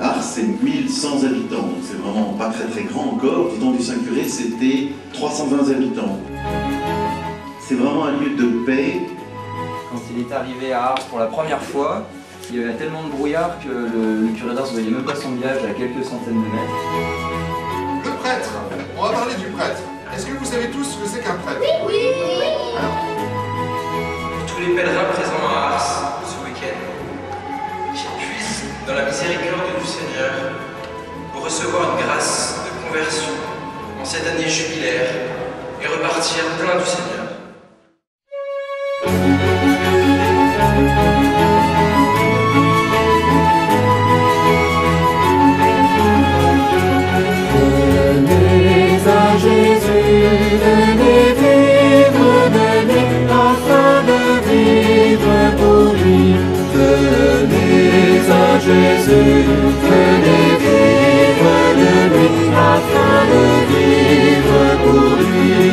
Ars, c'est 1100 habitants, donc c'est vraiment pas très grand encore. Didon du Saint-Curé, c'était 320 habitants. C'est vraiment un lieu de paix. Quand il est arrivé à Ars pour la première fois, il y avait tellement de brouillard que le curé d'Ars ne voyait même pas son village à quelques centaines de mètres. Le prêtre, on va parler du prêtre. Est-ce que vous savez tous ce que c'est qu'un prêtre? Oui. Alors, tous les pèlerins présents à Ars ce week-end, qui puissent dans la miséricorde du Seigneur pour recevoir une grâce de conversion en cette année jubilaire et repartir plein du Seigneur. Venez à Jésus, venez vivre de lui, afin de vivre pour lui. Venez à Jésus, venez vivre de lui, afin de vivre pour lui.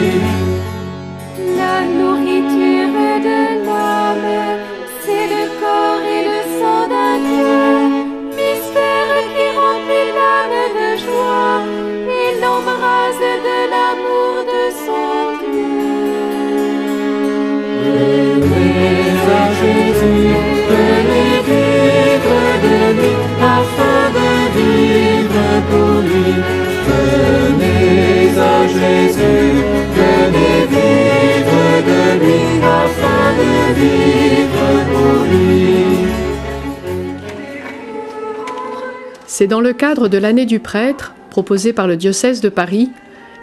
La nourriture de l'âme, c'est le corps et le sang d'un Dieu, mystère qui remplit l'âme de joie et l'embrase de l'amour de son Dieu. Venez à Jésus, venez vivre de lui, afin de vivre pour lui. Venez à Jésus, venez vivre de lui, afin de vivre pour lui. C'est dans le cadre de l'année du prêtre, proposée par le diocèse de Paris,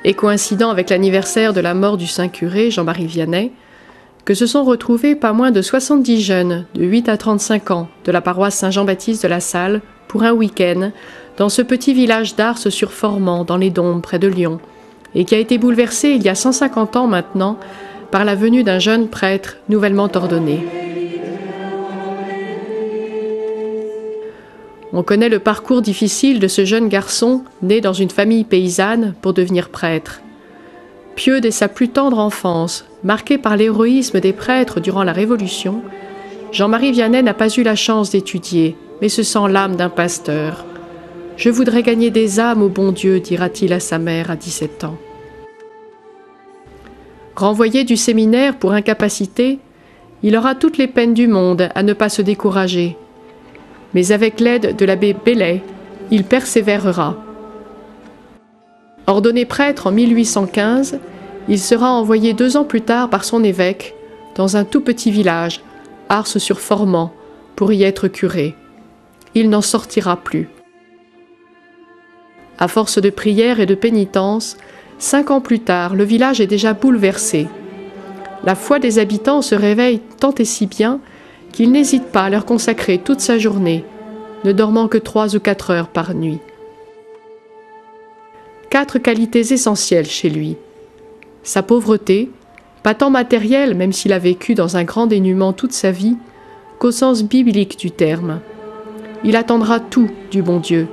et coïncidant avec l'anniversaire de la mort du Saint-Curé, Jean-Marie Vianney, que se sont retrouvés pas moins de 70 jeunes de 8 à 35 ans de la paroisse Saint-Jean-Baptiste de la Salle pour un week-end dans ce petit village d'Ars-sur-Formand, dans les Dombes, près de Lyon, et qui a été bouleversé il y a 150 ans maintenant par la venue d'un jeune prêtre nouvellement ordonné. On connaît le parcours difficile de ce jeune garçon né dans une famille paysanne pour devenir prêtre. Pieux dès sa plus tendre enfance, marqué par l'héroïsme des prêtres durant la Révolution, Jean-Marie Vianney n'a pas eu la chance d'étudier, mais se sent l'âme d'un pasteur. « Je voudrais gagner des âmes au bon Dieu », dira-t-il à sa mère à 17 ans. Renvoyé du séminaire pour incapacité, il aura toutes les peines du monde à ne pas se décourager. Mais avec l'aide de l'abbé Bellet, il persévérera. Ordonné prêtre en 1815, il sera envoyé 2 ans plus tard par son évêque dans un tout petit village, Ars-sur-Formand, pour y être curé. Il n'en sortira plus. À force de prières et de pénitence, 5 ans plus tard, le village est déjà bouleversé. La foi des habitants se réveille tant et si bien qu'il n'hésite pas à leur consacrer toute sa journée, ne dormant que 3 ou 4 heures par nuit. 4 qualités essentielles chez lui. Sa pauvreté, pas tant matérielle, même s'il a vécu dans un grand dénuement toute sa vie, qu'au sens biblique du terme. Il attendra tout du bon Dieu.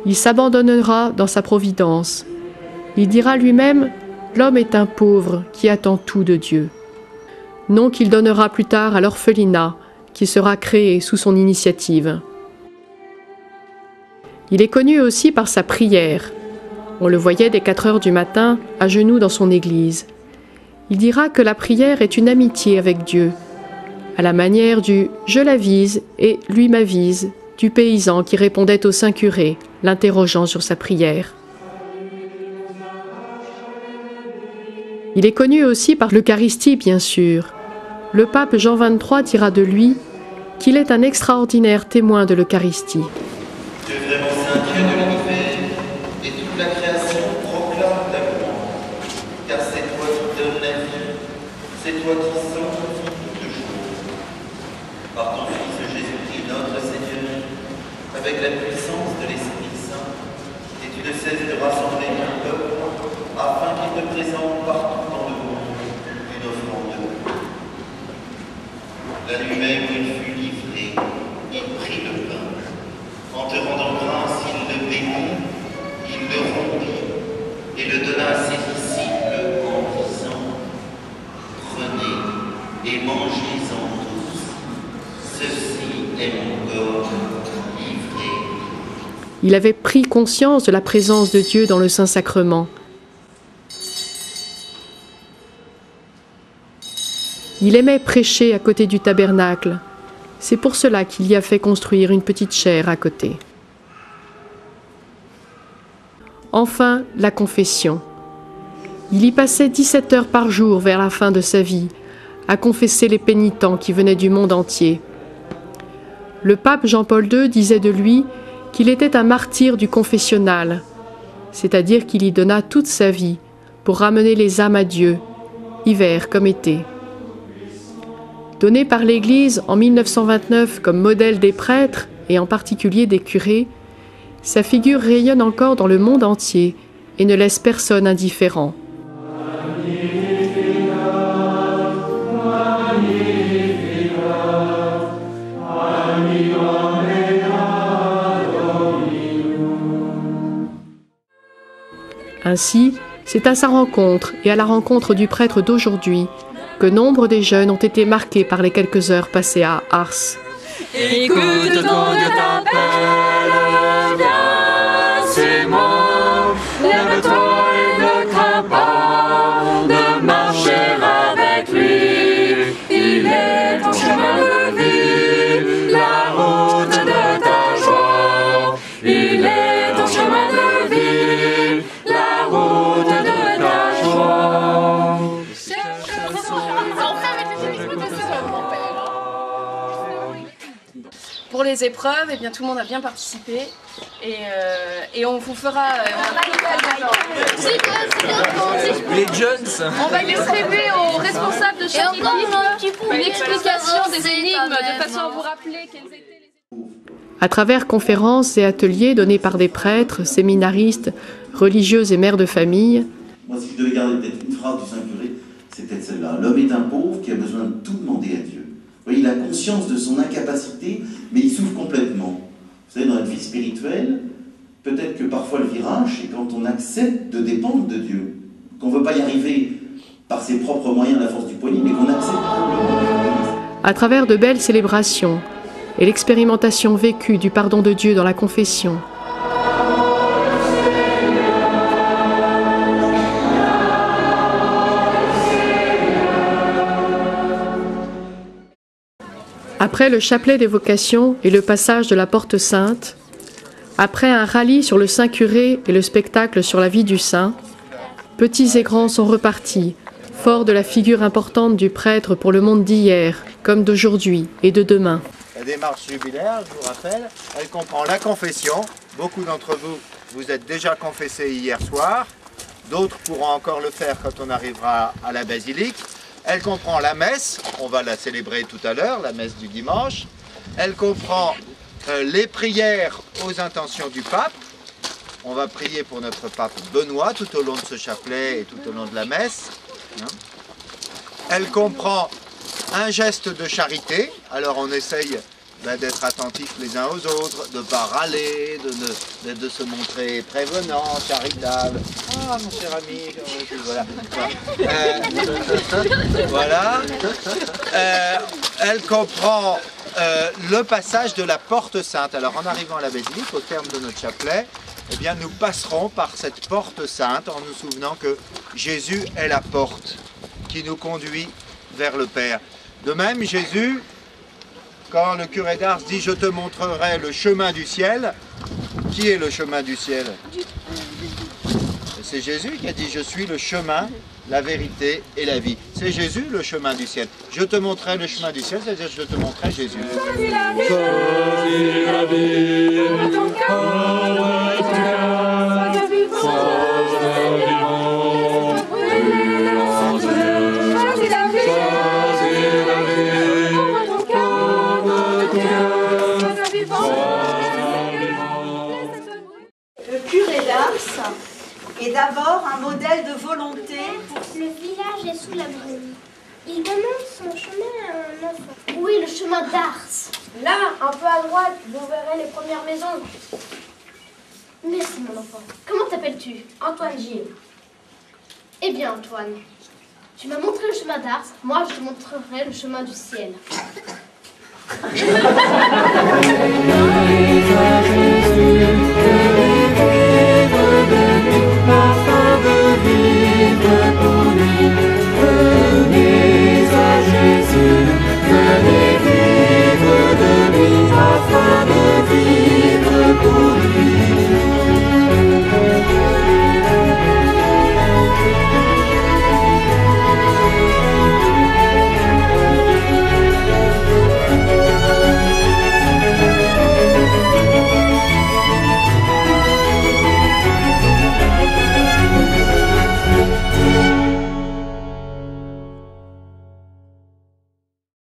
Il s'abandonnera dans sa providence. Il dira lui-même « L'homme est un pauvre qui attend tout de Dieu ». Nom qu'il donnera plus tard à l'orphelinat, qui sera créé sous son initiative. Il est connu aussi par sa prière. On le voyait dès 4 heures du matin, à genoux dans son église. Il dira que la prière est une amitié avec Dieu, à la manière du « je l'avise et lui m'avise » du paysan qui répondait au Saint-Curé, l'interrogeant sur sa prière. Il est connu aussi par l'Eucharistie, bien sûr. Le pape Jean XXIII dira de lui qu'il est un extraordinaire témoin de l'Eucharistie. Dieu vraiment saint, Dieu de l'univers, et toute la création proclame ta gloire, car c'est toi qui donnes la vie, c'est toi qui sanctifies toutes choses. Par ton Fils Jésus-Christ, notre Seigneur, avec la puissance de l'Esprit Saint, et tu ne cesses de rassembler ton peuple, afin qu'il te présente partout dans le monde une offrande de paix. La nuit même où il fut livré, il prit le pain. En te rendant grâce, il le bénit, il le rompit et le donna à ses disciples en disant « Prenez et mangez-en tous, ceci est mon corps. » morte, livrée. Il avait pris conscience de la présence de Dieu dans le Saint-Sacrement. Il aimait prêcher à côté du tabernacle. C'est pour cela qu'il y a fait construire une petite chaire à côté. Enfin, la confession. Il y passait 17 heures par jour vers la fin de sa vie, à confesser les pénitents qui venaient du monde entier. Le pape Jean-Paul II disait de lui qu'il était un martyr du confessionnal, c'est-à-dire qu'il y donna toute sa vie pour ramener les âmes à Dieu, hiver comme été. Donné par l'Église en 1929 comme modèle des prêtres et en particulier des curés, sa figure rayonne encore dans le monde entier et ne laisse personne indifférent. Ainsi, c'est à sa rencontre et à la rencontre du prêtre d'aujourd'hui que nombre des jeunes ont été marqués par les quelques heures passées à Ars. Écoute, ton Dieu t'appelle, viens, c'est moi, lève-toi et ne crains pas de marcher avec lui. Il est ton chemin de vie, la route de ta joie. Il est ton chemin de vie, la route de ta joie. Pour les épreuves, eh bien, tout le monde a bien participé et on vous fera Les jeunes. on va distribuer aux responsables de chaque équipe une explication des énigmes de façon à vous rappeler quelles étaient les... À travers conférences et ateliers donnés par des prêtres, séminaristes, religieuses et mères de famille, Moi, si je devais garder peut-être une phrase du Saint-Curé, c'est peut-être celle-là. L'homme est un pauvre qui a besoin de tout demander à Dieu. Vous voyez, il a conscience de son incapacité, mais il souffre complètement. Vous savez, dans notre vie spirituelle, peut-être que parfois le virage, c'est quand on accepte de dépendre de Dieu. Qu'on ne veut pas y arriver par ses propres moyens à la force du poignet, mais qu'on accepte humblement. à travers de belles célébrations et l'expérimentation vécue du pardon de Dieu dans la confession, après le chapelet d'évocation et le passage de la Porte Sainte, après un rallye sur le Saint-Curé et le spectacle sur la vie du saint, petits et grands sont repartis, forts de la figure importante du prêtre pour le monde d'hier, comme d'aujourd'hui et de demain. La démarche jubilaire, je vous rappelle, elle comprend la confession. Beaucoup d'entre vous, vous êtes déjà confessés hier soir. D'autres pourront encore le faire quand on arrivera à la basilique. Elle comprend la messe, on va la célébrer tout à l'heure, la messe du dimanche. Elle comprend les prières aux intentions du pape. On va prier pour notre pape Benoît tout au long de ce chapelet et tout au long de la messe. Elle comprend un geste de charité. Alors on essaye d'être attentifs les uns aux autres, de ne pas râler, de se montrer prévenant, charitable. Ah, mon cher ami, voilà. Voilà. Elle comprend le passage de la Porte Sainte. Alors en arrivant à la basilique, au terme de notre chapelet, eh bien, nous passerons par cette Porte Sainte en nous souvenant que Jésus est la porte qui nous conduit vers le Père. De même, Jésus, quand le curé d'Ars dit « Je te montrerai le chemin du ciel », qui est le chemin du ciel? C'est Jésus qui a dit « Je suis le chemin, la vérité et la vie ». C'est Jésus le chemin du ciel. Je te montrerai le chemin du ciel, c'est-à-dire je te montrerai Jésus. Le curé d'Ars est d'abord un modèle de volonté pour... Le village est sous la brume. Il demande son chemin à un enfant. Oui, le chemin d'Ars. Là, un peu à droite, vous verrez les premières maisons. Merci, mon enfant. Comment t'appelles-tu? Antoine Gilles. Eh bien, Antoine, tu m'as montré le chemin d'Ars, moi je te montrerai le chemin du ciel.